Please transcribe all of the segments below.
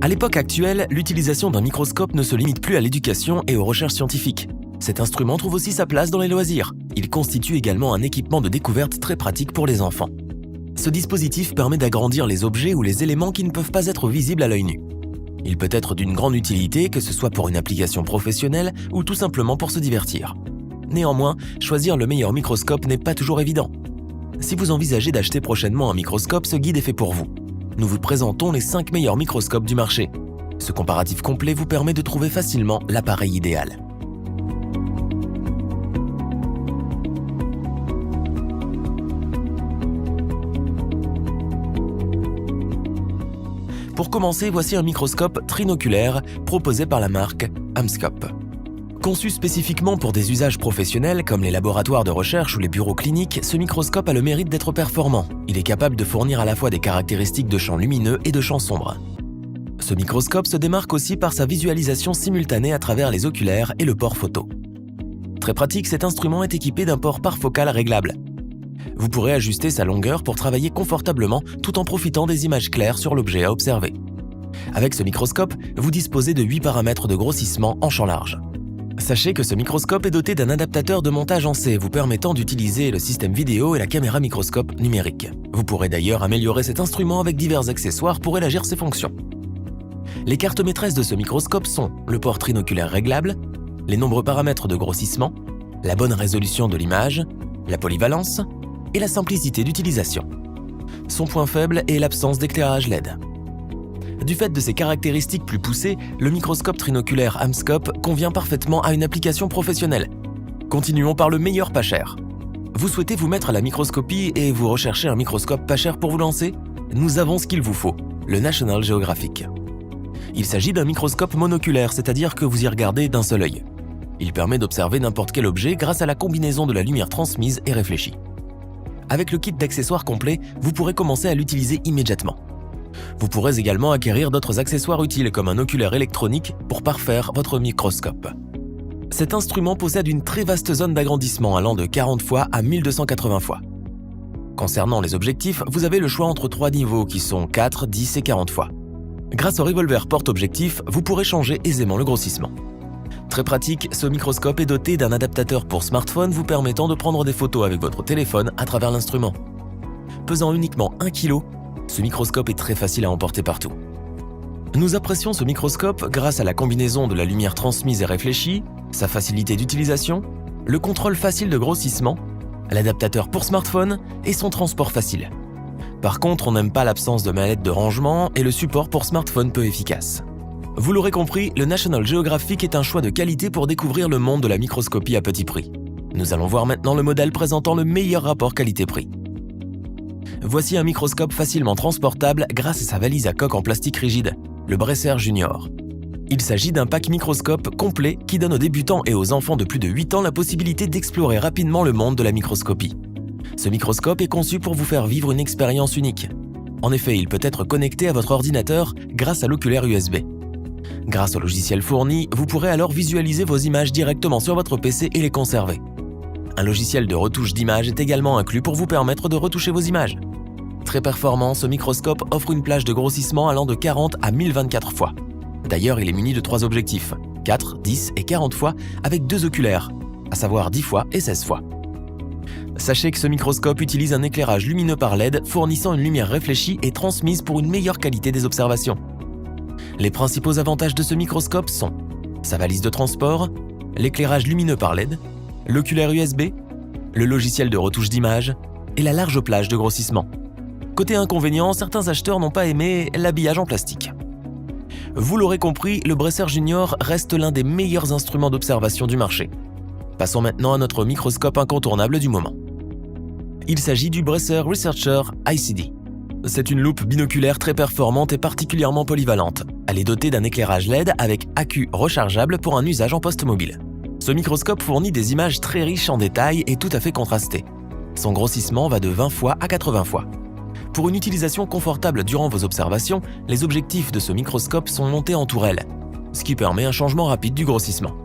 À l'époque actuelle, l'utilisation d'un microscope ne se limite plus à l'éducation et aux recherches scientifiques. Cet instrument trouve aussi sa place dans les loisirs. Il constitue également un équipement de découverte très pratique pour les enfants. Ce dispositif permet d'agrandir les objets ou les éléments qui ne peuvent pas être visibles à l'œil nu. Il peut être d'une grande utilité, que ce soit pour une application professionnelle ou tout simplement pour se divertir. Néanmoins, choisir le meilleur microscope n'est pas toujours évident. Si vous envisagez d'acheter prochainement un microscope, ce guide est fait pour vous. Nous vous présentons les 5 meilleurs microscopes du marché. Ce comparatif complet vous permet de trouver facilement l'appareil idéal. Pour commencer, voici un microscope trinoculaire proposé par la marque Amscope. Conçu spécifiquement pour des usages professionnels comme les laboratoires de recherche ou les bureaux cliniques, ce microscope a le mérite d'être performant. Il est capable de fournir à la fois des caractéristiques de champs lumineux et de champs sombres. Ce microscope se démarque aussi par sa visualisation simultanée à travers les oculaires et le port photo. Très pratique, cet instrument est équipé d'un port parfocal réglable. Vous pourrez ajuster sa longueur pour travailler confortablement tout en profitant des images claires sur l'objet à observer. Avec ce microscope, vous disposez de 8 paramètres de grossissement en champ large. Sachez que ce microscope est doté d'un adaptateur de montage en C vous permettant d'utiliser le système vidéo et la caméra microscope numérique. Vous pourrez d'ailleurs améliorer cet instrument avec divers accessoires pour élargir ses fonctions. Les cartes maîtresses de ce microscope sont le port trinoculaire réglable, les nombreux paramètres de grossissement, la bonne résolution de l'image, la polyvalence et la simplicité d'utilisation. Son point faible est l'absence d'éclairage LED. Du fait de ses caractéristiques plus poussées, le microscope trinoculaire Amscope convient parfaitement à une application professionnelle. Continuons par le meilleur pas cher. Vous souhaitez vous mettre à la microscopie et vous recherchez un microscope pas cher pour vous lancer? Nous avons ce qu'il vous faut, le National Geographic. Il s'agit d'un microscope monoculaire, c'est-à-dire que vous y regardez d'un seul œil. Il permet d'observer n'importe quel objet grâce à la combinaison de la lumière transmise et réfléchie. Avec le kit d'accessoires complet, vous pourrez commencer à l'utiliser immédiatement. Vous pourrez également acquérir d'autres accessoires utiles comme un oculaire électronique pour parfaire votre microscope. Cet instrument possède une très vaste zone d'agrandissement allant de 40 fois à 1280 fois. Concernant les objectifs, vous avez le choix entre 3 niveaux qui sont 4, 10 et 40 fois. Grâce au revolver porte-objectif, vous pourrez changer aisément le grossissement. Très pratique, ce microscope est doté d'un adaptateur pour smartphone vous permettant de prendre des photos avec votre téléphone à travers l'instrument. Pesant uniquement 1 kg, ce microscope est très facile à emporter partout. Nous apprécions ce microscope grâce à la combinaison de la lumière transmise et réfléchie, sa facilité d'utilisation, le contrôle facile de grossissement, l'adaptateur pour smartphone et son transport facile. Par contre, on n'aime pas l'absence de mallette de rangement et le support pour smartphone peu efficace. Vous l'aurez compris, le National Geographic est un choix de qualité pour découvrir le monde de la microscopie à petit prix. Nous allons voir maintenant le modèle présentant le meilleur rapport qualité-prix. Voici un microscope facilement transportable grâce à sa valise à coque en plastique rigide, le Bresser Junior. Il s'agit d'un pack microscope complet qui donne aux débutants et aux enfants de plus de 8 ans la possibilité d'explorer rapidement le monde de la microscopie. Ce microscope est conçu pour vous faire vivre une expérience unique. En effet, il peut être connecté à votre ordinateur grâce à l'oculaire USB. Grâce au logiciel fourni, vous pourrez alors visualiser vos images directement sur votre PC et les conserver. Un logiciel de retouche d'images est également inclus pour vous permettre de retoucher vos images. Très performant, ce microscope offre une plage de grossissement allant de 40 à 1024 fois. D'ailleurs, il est muni de 3 objectifs, 4, 10 et 40 fois, avec 2 oculaires, à savoir 10 fois et 16 fois. Sachez que ce microscope utilise un éclairage lumineux par LED fournissant une lumière réfléchie et transmise pour une meilleure qualité des observations. Les principaux avantages de ce microscope sont sa valise de transport, l'éclairage lumineux par LED, l'oculaire USB, le logiciel de retouche d'image et la large plage de grossissement. Côté inconvénient, certains acheteurs n'ont pas aimé l'habillage en plastique. Vous l'aurez compris, le Bresser Junior reste l'un des meilleurs instruments d'observation du marché. Passons maintenant à notre microscope incontournable du moment. Il s'agit du Bresser Researcher ICD. C'est une loupe binoculaire très performante et particulièrement polyvalente. Elle est dotée d'un éclairage LED avec accu rechargeable pour un usage en poste mobile. Ce microscope fournit des images très riches en détails et tout à fait contrastées. Son grossissement va de 20 fois à 80 fois. Pour une utilisation confortable durant vos observations, les objectifs de ce microscope sont montés en tourelle, ce qui permet un changement rapide du grossissement.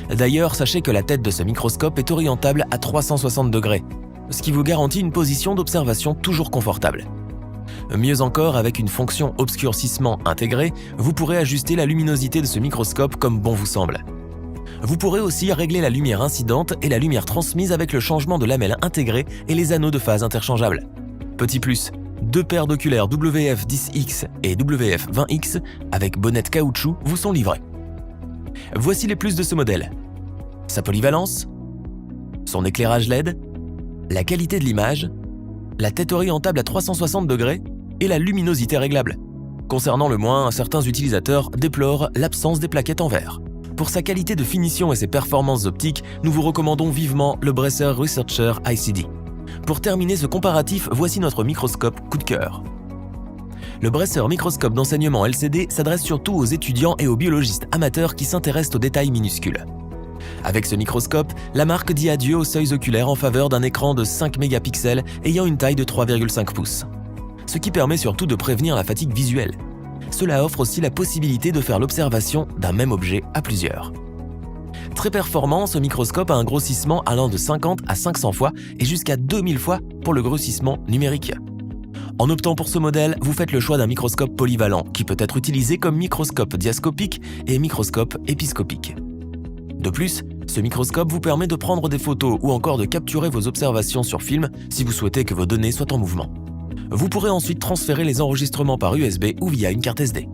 D'ailleurs, sachez que la tête de ce microscope est orientable à 360 degrés, ce qui vous garantit une position d'observation toujours confortable. Mieux encore, avec une fonction obscurcissement intégrée, vous pourrez ajuster la luminosité de ce microscope comme bon vous semble. Vous pourrez aussi régler la lumière incidente et la lumière transmise avec le changement de lamelle intégrée et les anneaux de phase interchangeables. Petit plus, 2 paires d'oculaires WF10X et WF20X avec bonnette caoutchouc vous sont livrés. Voici les plus de ce modèle. Sa polyvalence, son éclairage LED, la qualité de l'image, la tête orientable à 360 degrés et la luminosité réglable. Concernant le moins, certains utilisateurs déplorent l'absence des plaquettes en verre. Pour sa qualité de finition et ses performances optiques, nous vous recommandons vivement le Bresser Researcher ICD. Pour terminer ce comparatif, voici notre microscope coup de cœur. Le Bresser microscope d'enseignement LCD s'adresse surtout aux étudiants et aux biologistes amateurs qui s'intéressent aux détails minuscules. Avec ce microscope, la marque dit adieu aux seuils oculaires en faveur d'un écran de 5 mégapixels ayant une taille de 3,5 pouces. Ce qui permet surtout de prévenir la fatigue visuelle. Cela offre aussi la possibilité de faire l'observation d'un même objet à plusieurs. Très performant, ce microscope a un grossissement allant de 50 à 500 fois et jusqu'à 2000 fois pour le grossissement numérique. En optant pour ce modèle, vous faites le choix d'un microscope polyvalent qui peut être utilisé comme microscope diascopique et microscope épiscopique. De plus, ce microscope vous permet de prendre des photos ou encore de capturer vos observations sur film si vous souhaitez que vos données soient en mouvement. Vous pourrez ensuite transférer les enregistrements par USB ou via une carte SD.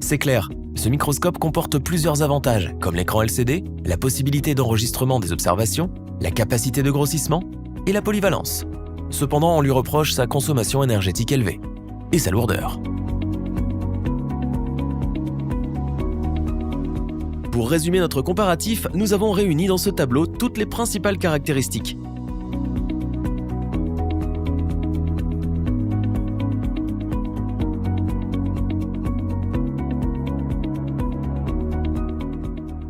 C'est clair, ce microscope comporte plusieurs avantages, comme l'écran LCD, la possibilité d'enregistrement des observations, la capacité de grossissement et la polyvalence. Cependant, on lui reproche sa consommation énergétique élevée et sa lourdeur. Pour résumer notre comparatif, nous avons réuni dans ce tableau toutes les principales caractéristiques.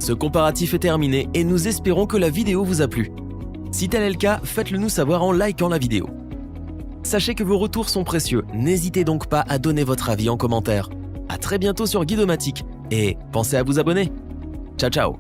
Ce comparatif est terminé et nous espérons que la vidéo vous a plu. Si tel est le cas, faites-le nous savoir en likant la vidéo. Sachez que vos retours sont précieux, n'hésitez donc pas à donner votre avis en commentaire. À très bientôt sur Guidomatique et pensez à vous abonner. Ciao ciao.